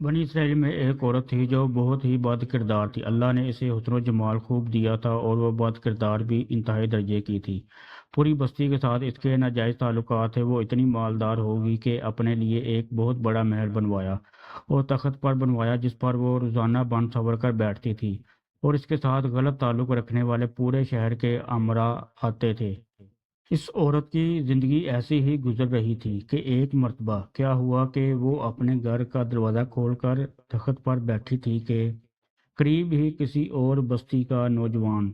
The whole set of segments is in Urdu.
بنی اسرائیل میں ایک عورت تھی جو بہت ہی بد کردار تھی۔ اللہ نے اسے حسن و جمال خوب دیا تھا اور وہ بد کردار بھی انتہائی درجے کی تھی۔ پوری بستی کے ساتھ اس کے ناجائز تعلقات تھے۔ وہ اتنی مالدار ہوگی کہ اپنے لیے ایک بہت بڑا محل بنوایا اور تخت پر بنوایا جس پر وہ روزانہ بن سنور کر بیٹھتی تھی، اور اس کے ساتھ غلط تعلق رکھنے والے پورے شہر کے امراء آتے تھے۔ اس عورت کی زندگی ایسی ہی گزر رہی تھی کہ ایک مرتبہ کیا ہوا کہ وہ اپنے گھر کا دروازہ کھول کر تخت پر بیٹھی تھی کہ قریب ہی کسی اور بستی کا نوجوان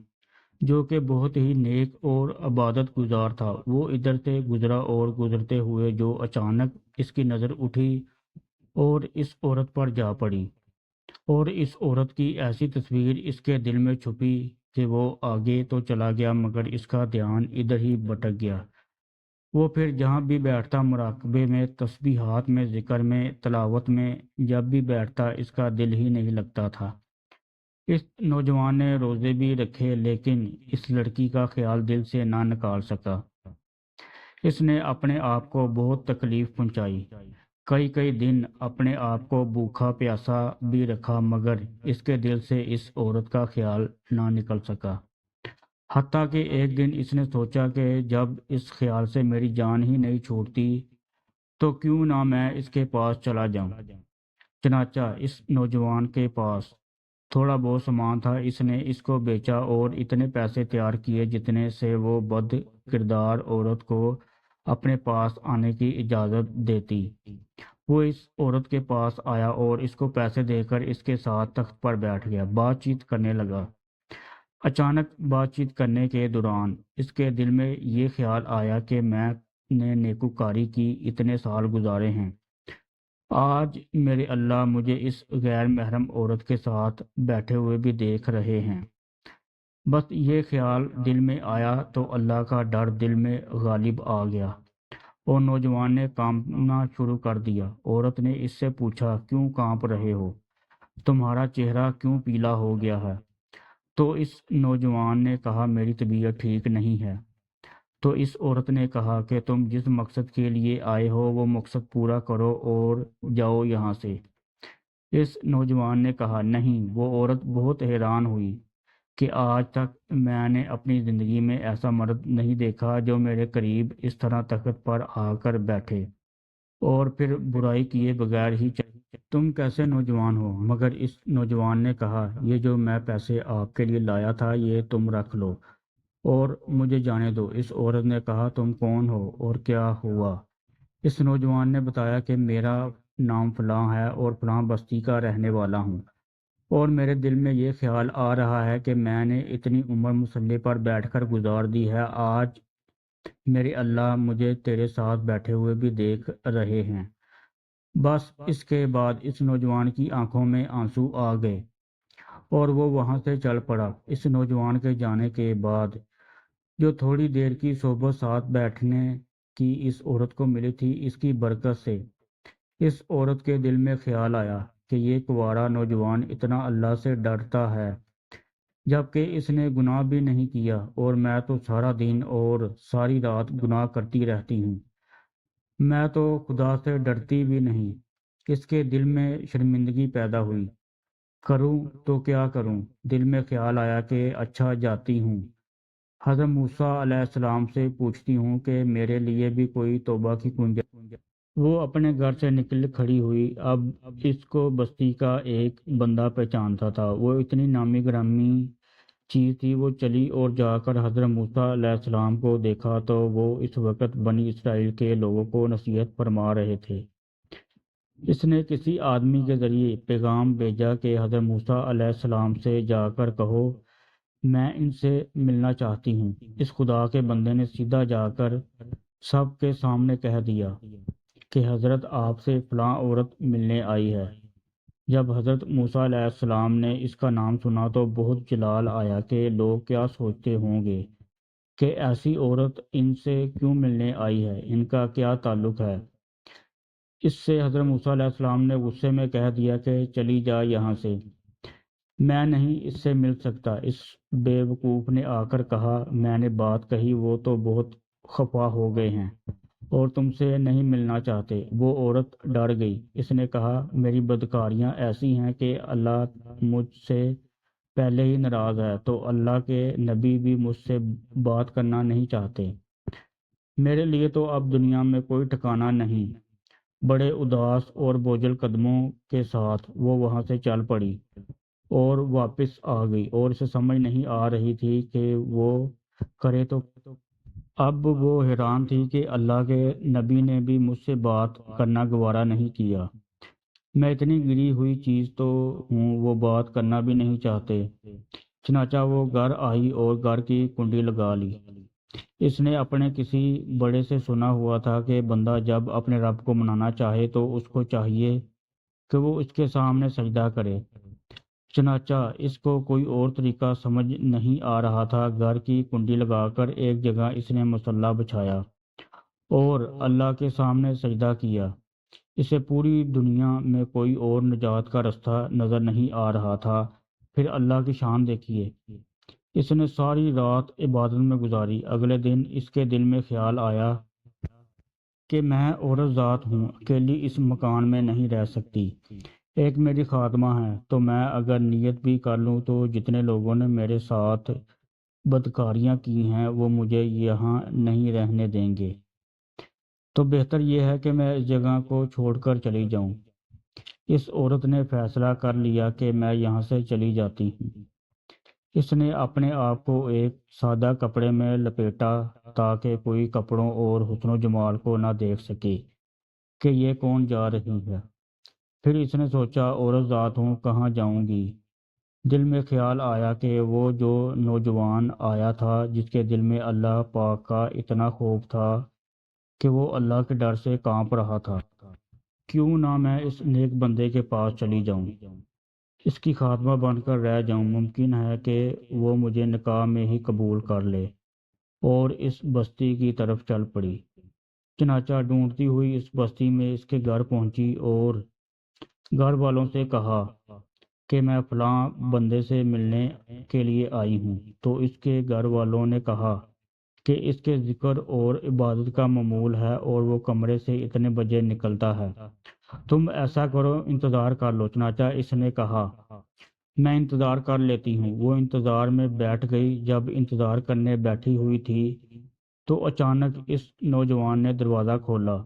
جو کہ بہت ہی نیک اور عبادت گزار تھا، وہ ادھر سے گزرا، اور گزرتے ہوئے جو اچانک اس کی نظر اٹھی اور اس عورت پر جا پڑی، اور اس عورت کی ایسی تصویر اس کے دل میں چھپی کہ وہ آگے تو چلا گیا مگر اس کا دھیان ادھر ہی بھٹک گیا۔ وہ پھر جہاں بھی بیٹھتا، مراقبے میں، تسبیحات میں، ذکر میں، تلاوت میں، جب بھی بیٹھتا اس کا دل ہی نہیں لگتا تھا۔ اس نوجوان نے روزے بھی رکھے لیکن اس لڑکی کا خیال دل سے نہ نکال سکا۔ اس نے اپنے آپ کو بہت تکلیف پہنچائی، کئی کئی دن اپنے آپ کو بھوکا پیاسا بھی رکھا مگر اس کے دل سے اس عورت کا خیال نہ نکل سکا۔ حتیٰ کہ ایک دن اس نے سوچا کہ جب اس خیال سے میری جان ہی نہیں چھوٹتی تو کیوں نہ میں اس کے پاس چلا جاؤں۔ چنانچہ اس نوجوان کے پاس تھوڑا بہت سامان تھا، اس نے اس کو بیچا اور اتنے پیسے تیار کیے جتنے سے وہ بد کردار عورت کو اپنے پاس آنے کی اجازت دیتی۔ وہ اس عورت کے پاس آیا اور اس کو پیسے دے کر اس کے ساتھ تخت پر بیٹھ گیا، بات چیت کرنے لگا۔ اچانک بات چیت کرنے کے دوران اس کے دل میں یہ خیال آیا کہ میں نے نیکوکاری کی اتنے سال گزارے ہیں، آج میرے اللہ مجھے اس غیر محرم عورت کے ساتھ بیٹھے ہوئے بھی دیکھ رہے ہیں۔ بس یہ خیال دل میں آیا تو اللہ کا ڈر دل میں غالب آ گیا اور نوجوان نے کانپنا شروع کر دیا۔ عورت نے اس سے پوچھا، کیوں کانپ رہے ہو؟ تمہارا چہرہ کیوں پیلا ہو گیا ہے؟ تو اس نوجوان نے کہا، میری طبیعت ٹھیک نہیں ہے۔ تو اس عورت نے کہا کہ تم جس مقصد کے لیے آئے ہو وہ مقصد پورا کرو اور جاؤ یہاں سے۔ اس نوجوان نے کہا، نہیں۔ وہ عورت بہت حیران ہوئی کہ آج تک میں نے اپنی زندگی میں ایسا مرد نہیں دیکھا جو میرے قریب اس طرح تخت پر آ کر بیٹھے اور پھر برائی کیے بغیر ہی چلے۔ تم کیسے نوجوان ہو؟ مگر اس نوجوان نے کہا، یہ جو میں پیسے آپ کے لیے لایا تھا یہ تم رکھ لو اور مجھے جانے دو۔ اس عورت نے کہا، تم کون ہو اور کیا ہوا؟ اس نوجوان نے بتایا کہ میرا نام فلاں ہے اور فلاں بستی کا رہنے والا ہوں، اور میرے دل میں یہ خیال آ رہا ہے کہ میں نے اتنی عمر مسلح پر بیٹھ کر گزار دی ہے، آج میرے اللہ مجھے تیرے ساتھ بیٹھے ہوئے بھی دیکھ رہے ہیں۔ بس اس کے بعد اس نوجوان کی آنکھوں میں آنسو آ گئے اور وہ وہاں سے چل پڑا۔ اس نوجوان کے جانے کے بعد جو تھوڑی دیر کی صحبت ساتھ بیٹھنے کی اس عورت کو ملی تھی، اس کی برکت سے اس عورت کے دل میں خیال آیا کہ یہ کنوارا نوجوان اتنا اللہ سے ڈرتا ہے جبکہ اس نے گناہ بھی نہیں کیا، اور میں تو سارا دن اور ساری رات گناہ کرتی رہتی ہوں، میں تو خدا سے ڈرتی بھی نہیں۔ اس کے دل میں شرمندگی پیدا ہوئی، کروں تو کیا کروں؟ دل میں خیال آیا کہ اچھا جاتی ہوں، حضرت موسیٰ علیہ السلام سے پوچھتی ہوں کہ میرے لیے بھی کوئی توبہ کی گنجائش۔ وہ اپنے گھر سے نکل کھڑی ہوئی۔ اب اس کو بستی کا ایک بندہ پہچانتا تھا، وہ اتنی نامی گرامی چیز تھی۔ وہ چلی اور جا کر حضرت موسیٰ علیہ السلام کو دیکھا تو وہ اس وقت بنی اسرائیل کے لوگوں کو نصیحت فرما رہے تھے۔ اس نے کسی آدمی کے ذریعے پیغام بھیجا کہ حضرت موسیٰ علیہ السلام سے جا کر کہو میں ان سے ملنا چاہتی ہوں۔ اس خدا کے بندے نے سیدھا جا کر سب کے سامنے کہہ دیا کہ حضرت آپ سے فلاں عورت ملنے آئی ہے۔ جب حضرت موسیٰ علیہ السلام نے اس کا نام سنا تو بہت جلال آیا کہ لوگ کیا سوچتے ہوں گے کہ ایسی عورت ان سے کیوں ملنے آئی ہے، ان کا کیا تعلق ہے۔ اس سے حضرت موسیٰ علیہ السلام نے غصے میں کہہ دیا کہ چلی جا یہاں سے، میں نہیں اس سے مل سکتا۔ اس بے وقوف نے آ کر کہا، میں نے بات کہی وہ تو بہت خفا ہو گئے ہیں اور تم سے نہیں ملنا چاہتے۔ وہ عورت ڈر گئی۔ اس نے کہا میری بدکاریاں ایسی ہیں کہ اللہ مجھ سے پہلے ہی ناراض ہے، تو اللہ کے نبی بھی مجھ سے بات کرنا نہیں چاہتے۔ میرے لیے تو اب دنیا میں کوئی ٹھکانہ نہیں۔ بڑے اداس اور بوجھل قدموں کے ساتھ وہ وہاں سے چل پڑی اور واپس آ گئی، اور اسے سمجھ نہیں آ رہی تھی کہ وہ کرے تو۔ اب وہ حیران تھی کہ اللہ کے نبی نے بھی مجھ سے بات کرنا گوارا نہیں کیا۔ میں اتنی گری ہوئی چیز تو ہوں، وہ بات کرنا بھی نہیں چاہتے۔ چنانچہ وہ گھر آئی اور گھر کی کنڈی لگا لی۔ اس نے اپنے کسی بڑے سے سنا ہوا تھا کہ بندہ جب اپنے رب کو منانا چاہے تو اس کو چاہیے کہ وہ اس کے سامنے سجدہ کرے۔ چنانچہ اس کو کوئی اور طریقہ سمجھ نہیں آ رہا تھا۔ گھر کی کنڈی لگا کر ایک جگہ اس نے مصلی بچھایا اور اللہ کے سامنے سجدہ کیا۔ اسے پوری دنیا میں کوئی اور نجات کا راستہ نظر نہیں آ رہا تھا۔ پھر اللہ کی شان دیکھیے، اس نے ساری رات عبادت میں گزاری۔ اگلے دن اس کے دل میں خیال آیا کہ میں عورت ذات ہوں، اکیلی اس مکان میں نہیں رہ سکتی۔ ایک میری خادمہ ہے، تو میں اگر نیت بھی کر لوں تو جتنے لوگوں نے میرے ساتھ بدکاریاں کی ہیں وہ مجھے یہاں نہیں رہنے دیں گے، تو بہتر یہ ہے کہ میں اس جگہ کو چھوڑ کر چلی جاؤں۔ اس عورت نے فیصلہ کر لیا کہ میں یہاں سے چلی جاتی ہوں۔ اس نے اپنے آپ کو ایک سادہ کپڑے میں لپیٹا تاکہ کوئی کپڑوں اور حسن و جمال کو نہ دیکھ سکے کہ یہ کون جا رہی ہے۔ پھر اس نے سوچا عورت ذات ہوں، کہاں جاؤں گی؟ دل میں خیال آیا کہ وہ جو نوجوان آیا تھا جس کے دل میں اللہ پاک کا اتنا خوف تھا کہ وہ اللہ کے ڈر سے کانپ رہا تھا، کیوں نہ میں اس نیک بندے کے پاس چلی جاؤں، اس کی خاتمہ بن کر رہ جاؤں۔ ممکن ہے کہ وہ مجھے نکاح میں ہی قبول کر لے۔ اور اس بستی کی طرف چل پڑی۔ چنانچہ ڈھونڈتی ہوئی اس بستی میں اس کے گھر پہنچی اور گھر والوں سے کہا کہ میں فلاں بندے سے ملنے کے لیے آئی ہوں۔ تو اس کے گھر والوں نے کہا کہ اس کے ذکر اور عبادت کا معمول ہے اور وہ کمرے سے اتنے بجے نکلتا ہے، تم ایسا کرو انتظار کر لو۔ چنانچہ اس نے کہا میں انتظار کر لیتی ہوں۔ وہ انتظار میں بیٹھ گئی۔ جب انتظار کرنے بیٹھی ہوئی تھی تو اچانک اس نوجوان نے دروازہ کھولا۔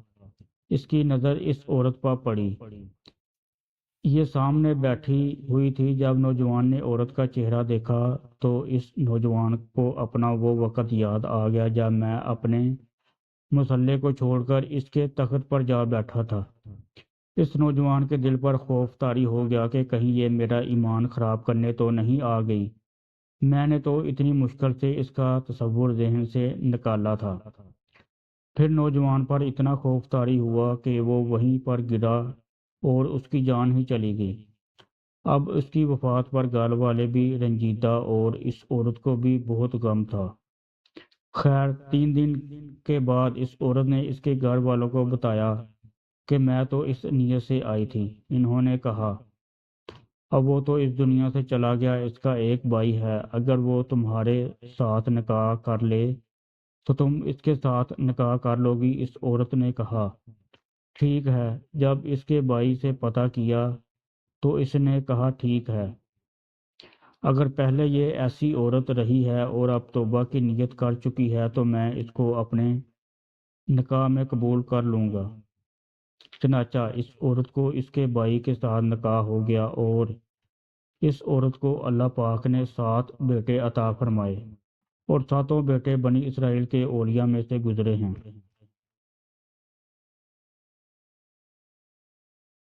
اس کی نظر اس عورت پر پڑی۔ یہ سامنے بیٹھی ہوئی تھی۔ جب نوجوان نے عورت کا چہرہ دیکھا تو اس نوجوان کو اپنا وہ وقت یاد آ گیا جب میں اپنے مصلے کو چھوڑ کر اس کے تخت پر جا بیٹھا تھا۔ اس نوجوان کے دل پر خوف طاری ہو گیا کہ کہیں یہ میرا ایمان خراب کرنے تو نہیں آ گئی۔ میں نے تو اتنی مشکل سے اس کا تصور ذہن سے نکالا تھا۔ پھر نوجوان پر اتنا خوف طاری ہوا کہ وہ وہیں پر گرا اور اس کی جان ہی چلی گئی۔ اب اس کی وفات پر گھر والے بھی رنجیدہ اور اس عورت کو بھی بہت غم تھا۔ خیر 3 دن کے بعد اس عورت نے اس کے گھر والوں کو بتایا کہ میں تو اس نیت سے آئی تھی۔ انہوں نے کہا اب وہ تو اس دنیا سے چلا گیا، اس کا ایک بھائی ہے، اگر وہ تمہارے ساتھ نکاح کر لے تو تم اس کے ساتھ نکاح کر لو گی۔ اس عورت نے کہا ٹھیک ہے۔ جب اس کے بھائی سے پتہ کیا تو اس نے کہا ٹھیک ہے، اگر پہلے یہ ایسی عورت رہی ہے اور اب توبہ کی نیت کر چکی ہے تو میں اس کو اپنے نکاح میں قبول کر لوں گا۔ چنانچہ اس عورت کو اس کے بھائی کے ساتھ نکاح ہو گیا اور اس عورت کو اللہ پاک نے 7 بیٹے عطا فرمائے، اور 7 بیٹے بنی اسرائیل کے اولیاء میں سے گزرے ہیں۔